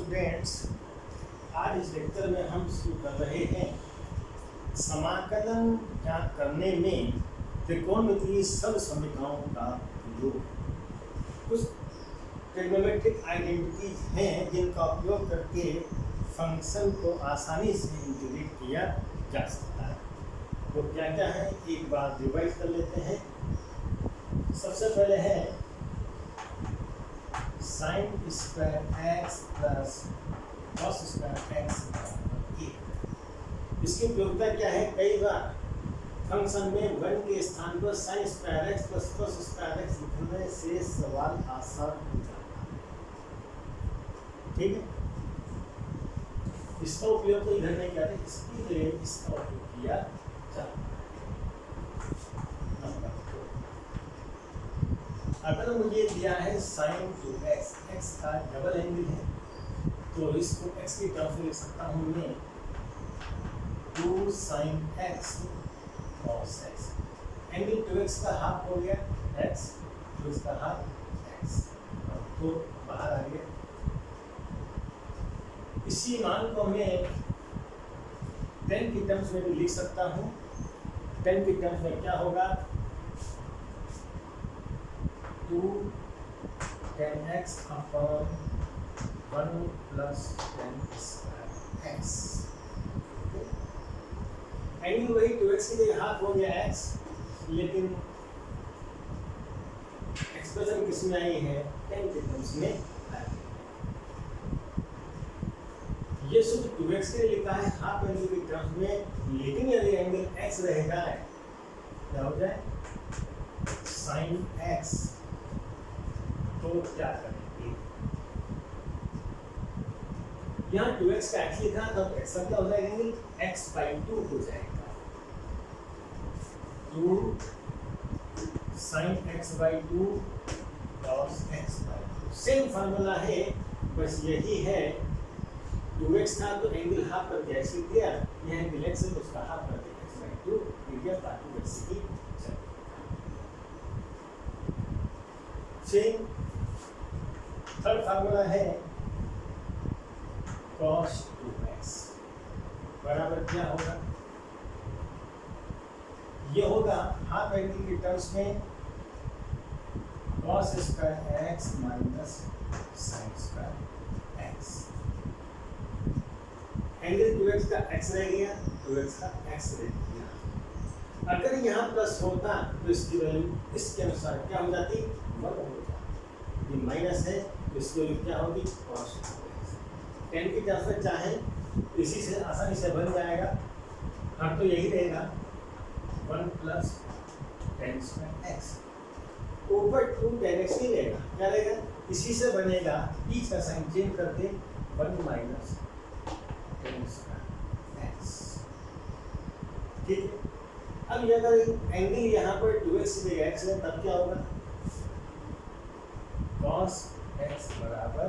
Students, आज इस lecture में हम शुरू कर रहे हैं समाकलन ज्ञात करने में त्रिकोणमितीय सब समीकरणों का उपयोग। कुछ ट्रिग्नोमेट्रिक आइडेंटिटीज हैं जिनका उपयोग करके फंक्शन को आसानी से इंटीग्रेट किया जा सकता है। तो क्या क्या है एक बार रिवाइज कर लेते हैं। सबसे पहले है sine square x plus cos square x बराबर एक। इसकी उपयोगिता क्या है? कई बार फंक्शन में वन के स्थान पर sine square x plus cos square x लिखने से सवाल आसान हो जाता है। ठीक है, इसका उपयोग तो इधर नहीं करते, इसके लिए इसका उपयोग किया जाता है। अगर मुझे दिया है साइन टू एक्स, एक्स का डबल एंगल है तो इसको एक्स की टर्म में लिख सकता हूँ मैं 2 sine x cos x. Angle 2x का हाफ हो गया x, 2x का हाफ x, तो बाहर आ गया। इसी मान को मैं 10 की टर्म्स में भी लिख सकता हूँ। 10 की टर्म्स में क्या होगा? 2 10x upon 1 plus 10 square x। Angle वही 2x के लिए हाफ हो गया x, लेकिन एक्सप्रेशन किस में आई है? 10 के टर्म्स में आई। ये शुद्ध 2x के लिए लिखा है हाफ एंगल के टर्म्स में, लेकिन यदि एंगल x रहेगा क्या हो जाए? Sine x। तो क्या करेंगे? यहाँ 2x का x लिखा तब x का क्या हो जाएगा? एंगल x/2 हो जाएगा। 2 sign x/2 cos x/2। Same formula है, बस यही है। 2x था तो एंगल हाफ करके x लिख दिया, यह एंगल x है तो उसका हाफ करके x/2 लिख दिया ताकि वैसे ही चले। सेम थर्ड फार्मूला है cos 2x बराबर क्या होगा? ये होगा हाफ एंगल की टर्म्स में cos square x minus sine square x। Angle 2x का x रह गया, 2x का x रह गया। अगर यहाँ प्लस होता तो इसकी वैल्यू इसके अनुसार क्या हो जाती? 1 हो जाती। ये माइनस है तो इसकी वैल्यू क्या होगी? cos 2x। 10 की टर्म्स में चाहे इसी से आसानी से बन जाएगा। हाँ, तो यही रहेगा 1 प्लस 10 स्क्वायर एक्स। ऊपर 2 10x नहीं रहेगा, क्या रहेगा? इसी से बनेगा, बीच का साइन चेंज करके 1 माइनस 10 स्क्वायर एक्स। ठीक है, अब ये अगर एंगल यहाँ पर 2x से जगह x है तब क्या होगा? cos x बराबर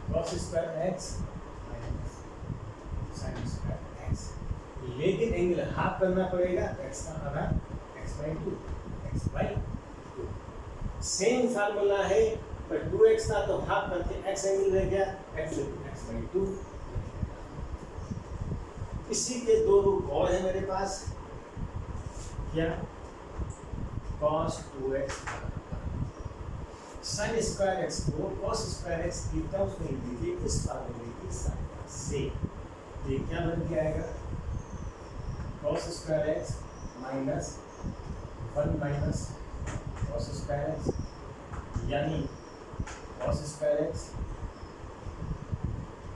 cos square x minus sine square x। लेकिन एंगल हाफ करना पड़ेगा, x का आधा x/2, x/2। सेम फार्मूला है, पर 2x था तो हाफ करके x एंगल रह गया, x/2। इसी के दो रूप और है मेरे पास। क्या? cos 2x sine square x को cos स्क्वायर x की टर्म्स में लिख दीजिए इस फार्मूले की सहायता से। ये क्या बन के आएगा? cos square x minus 1 minus cos square x, यानी cos स्क्वायर x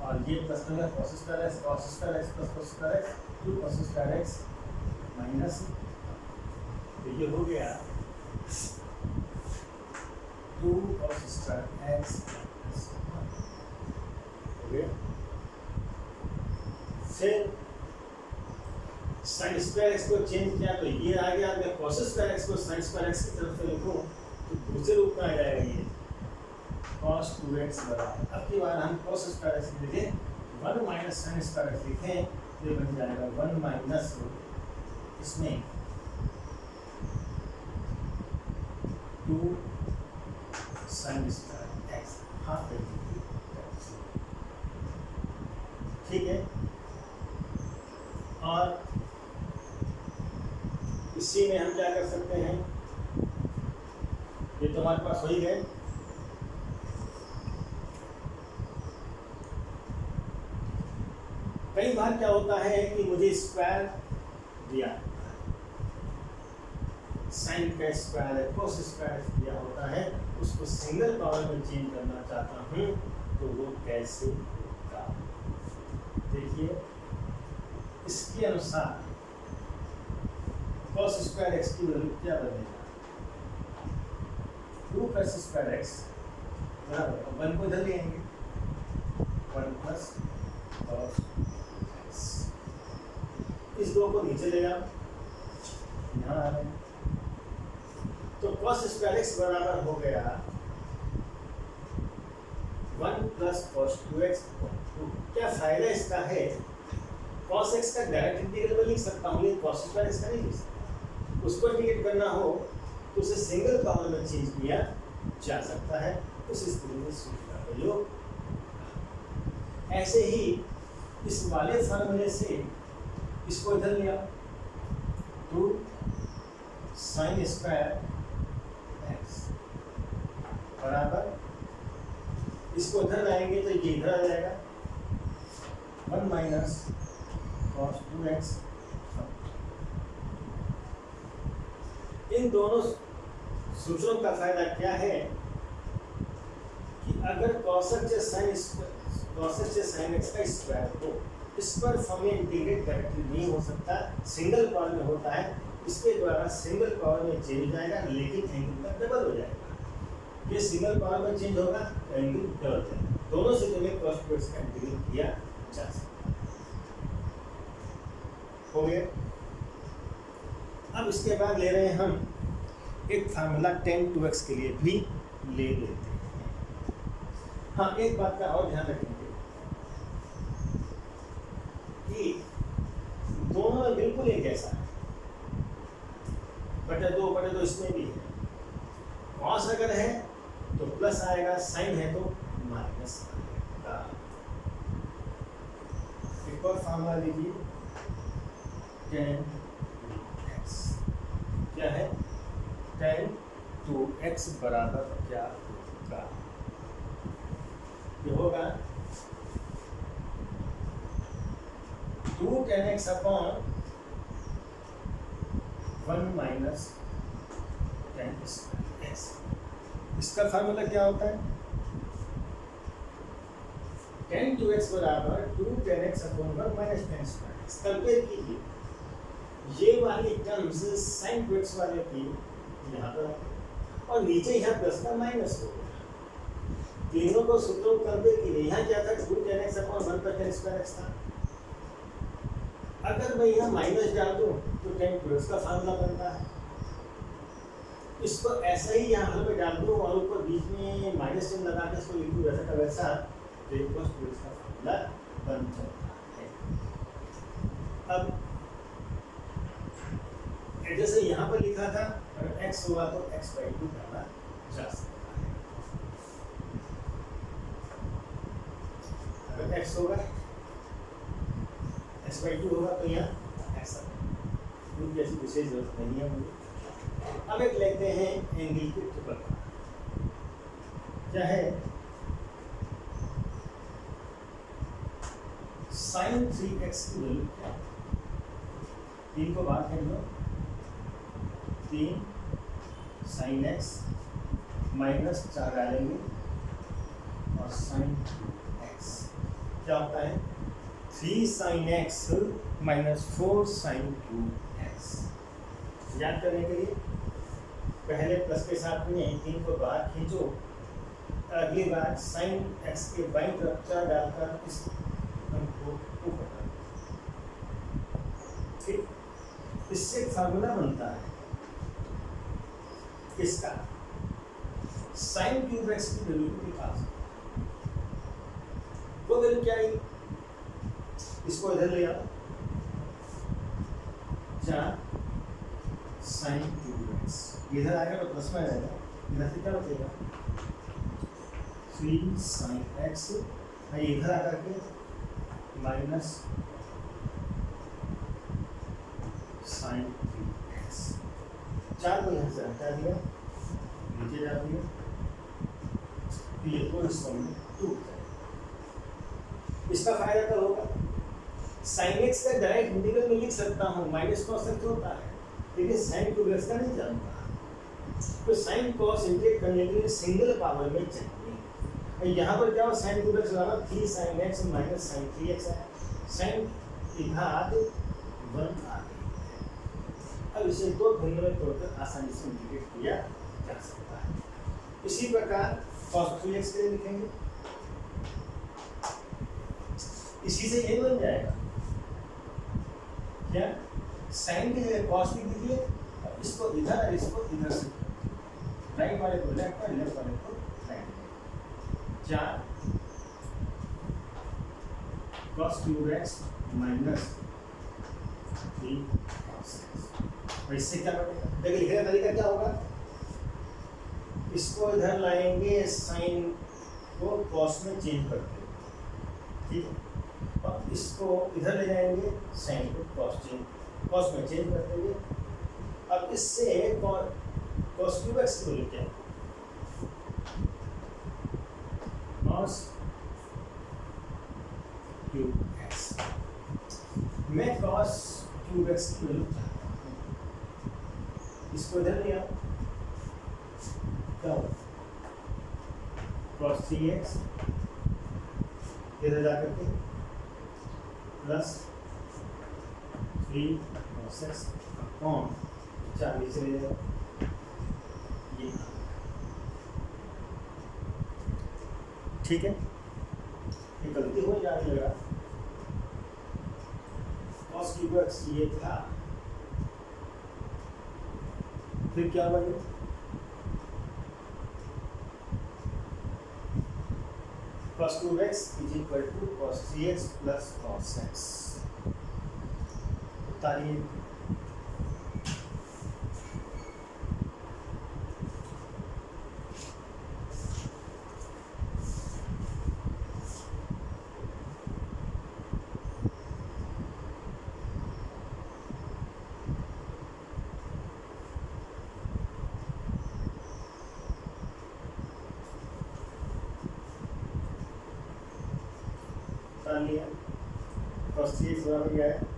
और ये प्लस में cos square x plus cos square x 2 cos square x minus, तो ये हो गया 2 cos स्क्वायर x प्लस 1 हो गया। फिर साइन स्क्वायर x को चेंज किया तो ये आ गया। मैं cos स्क्वायर x को साइन स्क्वायर x की तरफ से लिखूं तो दूसरे रूप में आ जाएगा ये cos 2x बराबर। अब की बार हम cos स्क्वायर x लिखें 1 माइनस साइन स्क्वायर x लिखें तो ये बन जाएगा 1 माइनस इसमें 2 साइन स्क्वायर x हाफ इसी में हम क्या कर सकते हैं, ये तो हमारे पास हो ही गए। कई बार क्या होता है कि मुझे स्क्वायर दिया, साइन का स्क्वायर है, कोस स्क्वायर दिया होता है, उसको सिंगल पावर में चेंज करना चाहता हूँ, तो वो कैसे होगा? देखिए, इसके अनुसार cos स्क्वायर x की वैल्यू क्या बनेगा? 2 cos स्क्वायर x बराबर 1 को इधर ले आएंगे, 1 प्लस cos x, इस 2 को नीचे ले आओ, यहाँ आ रहे हैं, तो cos स्क्वायर x बराबर हो गया 1 प्लस cos 2x। क्या फायदा इसका है? cos x का डायरेक्ट इंटीग्रल में लिख सकता हूँ, लेकिन cos स्क्वायर x का नहीं लिख सकता। उसको इंटीग्रेट करना हो तो उसे सिंगल पावर में चेंज किया जा सकता है, उस स्थिति में सूत्र का प्रयोग। ऐसे ही इस वाले फॉर्मूले से इसको इधर लिया, 2 sin स्क्वायर x बराबर, इसको इधर लाएंगे तो ये इधर आ जाएगा 1 माइनस cos 2x। इन दोनों सूत्रों का फायदा क्या है कि अगर cosec से sin x का स्क्वायर हो, इस पर फॉर्म में इंटीग्रेट डायरेक्टली नहीं हो सकता, सिंगल पावर में होता है, इसके द्वारा सिंगल पावर में चेंज हो जाएगा, लेकिन एंगल का डबल हो जाएगा। ये सिंगल पावर में चेंज होगा तो एंगल डबल हो जाएगा। दोनों से तुम्हें cos 2x का इंटीग्रेट किया जा सकता है। हो गया। अब इसके बाद ले रहे हैं हम एक फार्मूला tan 2x के लिए भी ले लेते हैं। हाँ, एक बात का और ध्यान रखेंगे कि दोनों बिल्कुल एक जैसा है, बटे दो इसमें भी है। cos अगर है तो प्लस आएगा, साइन है तो माइनस आएगा। एक और फार्मूला लीजिए, tan 2x क्या है? tan 2x बराबर क्या होगा? ये होगा 2 tan x upon 1 minus tan square x। इसका फार्मूला क्या होता है? tan 2x बराबर 2 tan x upon 1 minus tan square x। Compare कीजिए, ये वाली टर्म्स sin 2x वाले की यहाँ पर, और नीचे यहाँ प्लस का माइनस हो गया। तीनों को सूत्रों को कंपेयर कीजिए। यहाँ क्या था? 2 tan x अपॉन 1 पर tan स्क्वायर x था। अगर मैं यहाँ माइनस डाल दूँ तो tan 2x का फार्मूला बनता है। इसको ऐसा ही यहाँ हल में डाल दूँ और ऊपर बीच में माइनस चिन्ह लगा के इसको लिखूँ वैसा का वैसा, तो cos 2x का फार्मूला बन जाता है। अब जैसे यहाँ पर लिखा था, अगर x होगा तो x/2 करना जा सकता है। अगर x होगा, x/2 होगा तो यहाँ ऐसा, क्योंकि ऐसी विशेष जरूरत नहीं है मुझे। अब एक लेते हैं एंगल की ट्रिपल, क्या है? sin 3x की वैल्यू क्या है? 3 को बाहर कर लो, 3 sin x माइनस 4 डालेंगे और sin 2x क्या होता है? 3 sin x minus 4 sin 2x। याद करने के लिए पहले प्लस के साथ में 3 को बाहर खींचो, अगली बार sin x के बाईं तरफ 4 डालकर इस को ऊपर कर, ठीक। इससे एक फार्मूला बनता है किसका? sin क्यूब x की वैल्यू को निकाल सकते। वो वैल्यू क्या है? इसको इधर ले आओ, 4 sin क्यूब x, इधर आएगा तो प्लस में आ जाएगा, इधर से क्या बचेगा? 3 sin x, इधर आकर के माइनस sin 3x। 4 को यहाँ से हटा दिया, नीचे जा दिया, ये कोरिस्पॉन्डिंग टूट जाएगा। इसका फायदा क्या होगा, साइन एक्स का डायरेक्ट इंटीग्रल में लिख सकता हूँ, माइनस कॉस एक्स होता है, लेकिन साइन टू एक्स का नहीं जानता, तो साइन कॉस इंटीग्रेट करने के लिए सिंगल पावर में चाहिए। यहाँ पर क्या हो, साइन टू एक्स वाला 3 sign x minus sign 3x है, साइन की घात 1 आ गई है। अब इसे 2 भिन्न में तोड़कर आसानी से इंटीग्रेट किया जा सकता है। इसी प्रकार cos 3x के लिए लिखेंगे, इसी से ये बन जाएगा क्या, साइन की जगह cos लिख दीजिए, इसको इधर और इसको इधर से, राइट वाले को लेफ्ट और लेफ्ट वाले को right. 4 cos 2x minus 3 cos x, और इससे क्या बनेगा, देखिए लिखने का तरीका क्या होगा, इसको इधर लाएंगे, साइन को cos में चेंज करते हैं, ठीक है, और इसको इधर ले जाएंगे, साइन को cos में चेंज कर देंगे। अब इससे cos 2x को लेते हैं, cos 2x, मैं cos 2x की वैल्यू चाहता हूँ, इसको इधर लिया, क्या होगा, cos 3x इधर जा करके प्लस 3 cos x अपॉन 4 नीचे ले जाएगा, ये ठीक है, ये गलती हो जाएगा, cos 2x ये था, फिर क्या बने, cos 2x is equal to cos 3x plus cos x, उतारिए, लिया, cos 3x बराबर क्या है,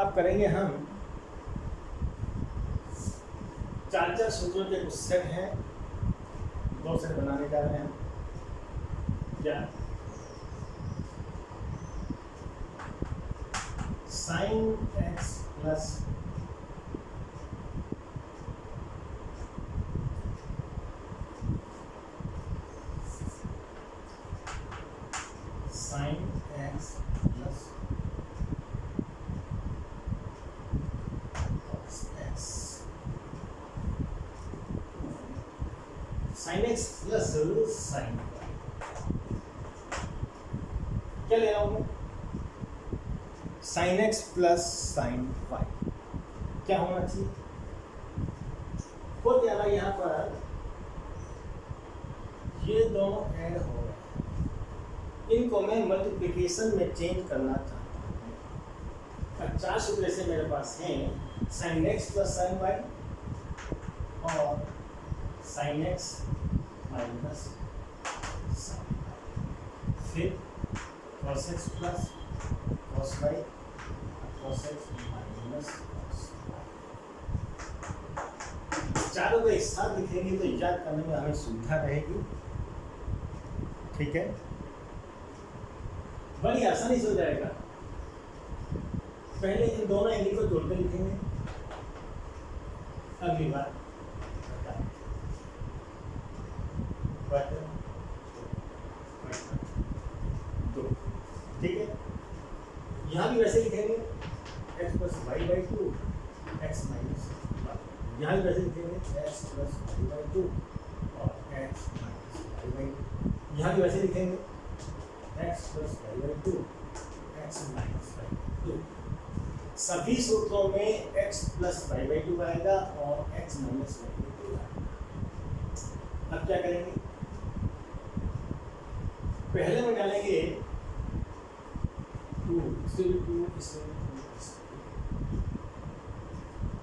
अब करेंगे हम 4 सूत्रों के कुछ सेट हैं, 2 सेट बनाने जा रहे हैं, क्या, sine x plus sine x plus sine x plus sine, क्या ले रहा हूं मैं, sine x plus sine y, क्या होना चाहिए, हो गया ना, यहाँ पर ये दोनों ऐड हो रहे हैं, इनको मैं मल्टीप्लिकेशन में चेंज करना चाहता हूँ। 4 सूत्र से मेरे पास हैं, sine x plus sine y और sine x minus sine y, फिर cos x plus cos y, cos x minus cos y, चारों को एक साथ लिखेंगे तो याद करने में हमें सुविधा रहेगी, ठीक है, बड़ी आसानी से हो जाएगा। पहले इन दोनों एंगल को जोड़कर लिखेंगे, अगली बार यहाँ भी वैसे लिखेंगे x plus y by two x minus, यहाँ भी वैसे लिखेंगे x plus y by two और x minus y by two, यहाँ भी वैसे लिखेंगे x plus y by two x minus y by two. सभी सूत्रों में x plus y by two आएगा और x minus y by two आएगा। अब क्या करेंगे, पहले में डालेंगे 2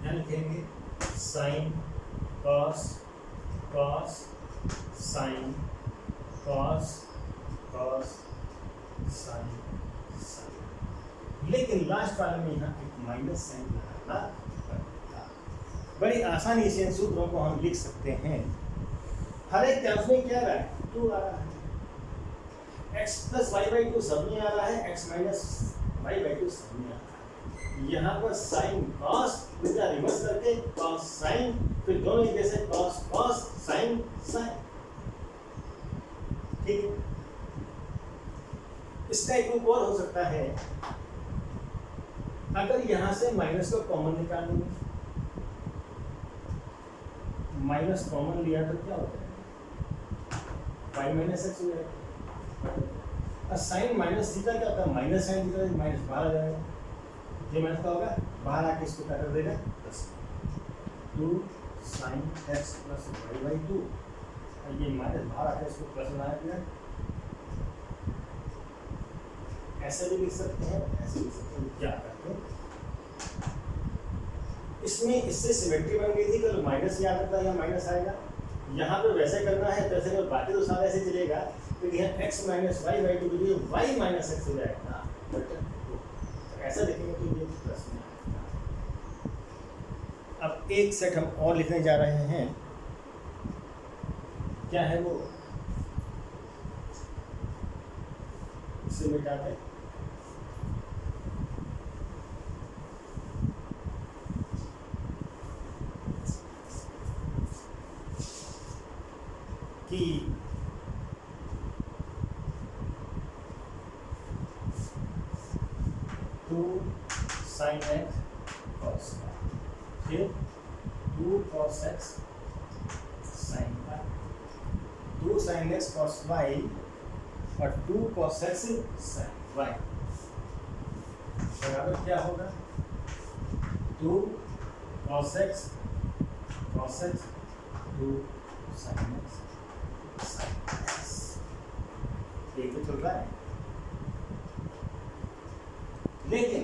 यहाँ लिखेंगे sine cos cos sine cos cos sine sine, लेकिन लास्ट वाले में यहाँ एक माइनस साइन लगाना पड़ेगा। बड़ी आसानी से इन सूत्रों को हम लिख सकते हैं। हर एक टर्म में क्या आ रहा है, 2 आ रहा है, x plus y by two सब में आ रहा है, x minus y by two सब में आ रहा है। यहाँ पर साइन कॉस इसका रिवर्स करके कॉस साइन, फिर दोनों ही जैसे कॉस कॉस साइन साइन, ठीक है। इसका एक रूप और हो सकता है, अगर यहाँ से माइनस को कॉमन निकाल लेंगे, माइनस कॉमन लिया तो क्या होता है, वाई माइनस एक्स हो जाएगा। साइन माइनस थीटा क्या होता है, माइनस साइन थीटा, माइनस बाहर आ जाएगा, ये माइनस का होगा, बाहर आके इसको क्या कर देगा, 2 sine x plus y by two, ये माइनस बाहर आके इसको प्लस बना दिया। ऐसे भी लिख सकते हैं, ऐसे लिख सकते हैं, क्या करते हैं, इसमें इससे सिमेट्री बन गई थी, कल माइनस याद रखता है, यहाँ माइनस आएगा, यहाँ पे वैसे करना है वैसे कर, बाकी तो सारा ऐसे चलेगा, तो यहाँ x minus y by two के लिए y माइनस एक्स हो जाएगा, तो ऐसा लिखेंगे तो ये प्लस में आएगा। अब एक सेट हम और लिखने जा रहे हैं, क्या है वो, इसे मिटाते हैं, कि साइन एक्स कॉस वाई, फिर 2 cos x sine y, 2 sine x cos y और 2 कॉस एक्स साइन वाई बराबर क्या होगा, 2 cos x 2 sine x sine x, ये तो चल रहा है, लेकिन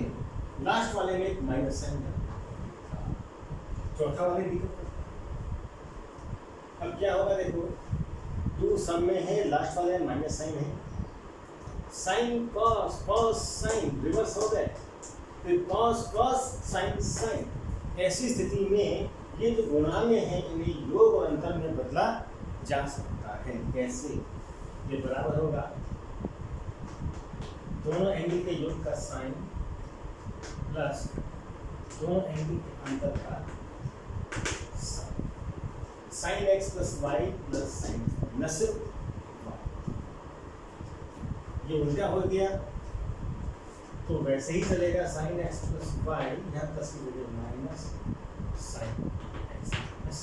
लास्ट वाले में एक माइनस साइन है, चौथा वाले दिक्कत। अब क्या होगा देखो, 2 सब में है, लास्ट वाले में माइनस साइन है, sign cos cos sign reverse हो गए, फिर कॉस कॉस साइन साइन। ऐसी स्थिति में ये जो गुणांक हैं इन्हें योग और अंतर में बदला जा सकता है। कैसे, ये बराबर होगा दोनों एंगल के योग का साइन प्लस दोनों एंगल के अंतर का sine x plus y plus sine minus y, ये उल्टा हो गया तो वैसे ही चलेगा, साइन एक्स प्लस वाई, यहाँ प्लस की जगह minus sine x plus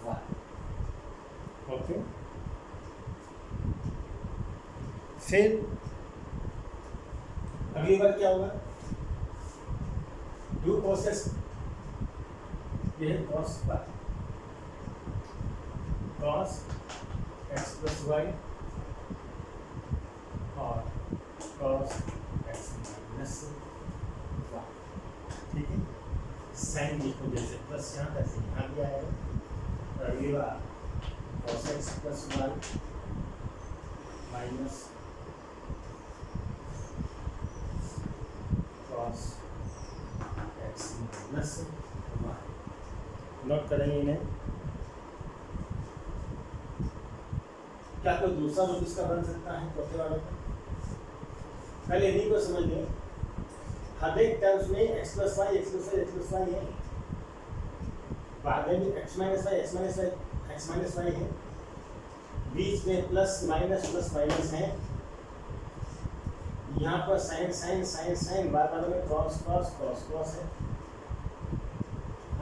y, okay. फिर अगली बार क्या होगा, 2 cos x, ये है cos y, cos x plus y और cos x माइनस वाई, ठीक है। साइन लिखो जैसे प्लस यहाँ तैसे यहाँ भी आएगा, और अगली बार cos x plus y minus cos x minus y, note करेंगे इन्हें। क्या कोई दूसरा रूप इसका बन सकता है चौथे वाले का? पहले इन्हीं को समझ लें। हर एक टर्म्स में x प्लस वाई है, बाद में भी x माइनस वाई है, बीच में प्लस माइनस है, यहाँ पर साइन साइन साइन साइन बार बार में क्रॉस क्रॉस क्रॉस क्रॉस है,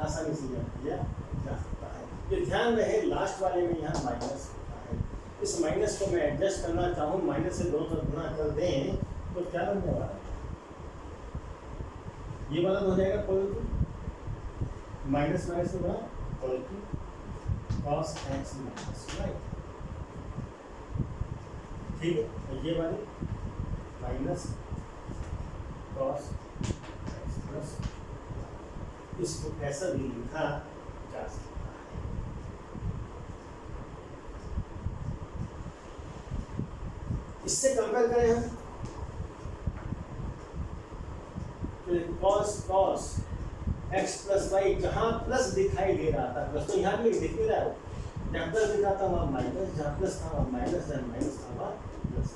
आसानी से किया जा सकता है। ये ध्यान रहे लास्ट वाले में यहाँ माइनस होता है। इस माइनस को मैं एडजस्ट करना चाहूँ, माइनस से दोनों तरफ गुणा कर दें तो क्या बनने वाला है, ये वाला हो जाएगा पॉजिटिव, माइनस माइनस से गुणा positive cos x minus y, ठीक है। ये वाली माइनस कॉस एक्स प्लस, इसको ऐसा भी लिखा जा सकता है। इससे कंपेयर करें हम तो cos cos x plus y, जहाँ प्लस दिखाई दे रहा था प्लस, तो यहाँ भी दिख नहीं रहा है, जहाँ प्लस दिखा था वहाँ माइनस, जहाँ प्लस था वहाँ माइनस, जहाँ माइनस था वहाँ प्लस।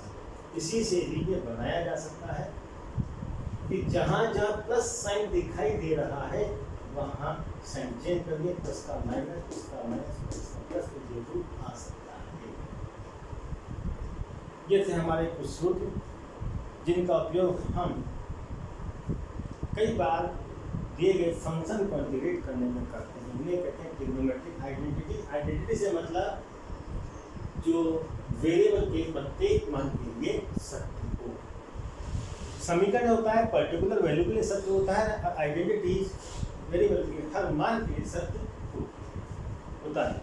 इसी से भी ये बनाया जा सकता है कि जहाँ जहाँ प्लस साइन दिखाई दे रहा है वहाँ साइन चेंज करिए, प्लस का माइनस, प्लस का माइनस, प्लस का प्लस, तो ये रूप आ सकता है। ये थे हमारे कुछ सूत्र जिनका उपयोग हम कई बार दिए गए फंक्शन को इंटीग्रेट करने में करते हैं। इन्हें कहते हैं ट्रिग्नोमेट्रिक आइडेंटिटी। आइडेंटिटी से मतलब जो वेरिएबल के प्रत्येक मान के लिए सत्य हो। समीकरण होता है पर्टिकुलर वैल्यू के लिए सत्य होता है, और आइडेंटिटी वेरिएबल के हर मान के लिए सत्य होता है।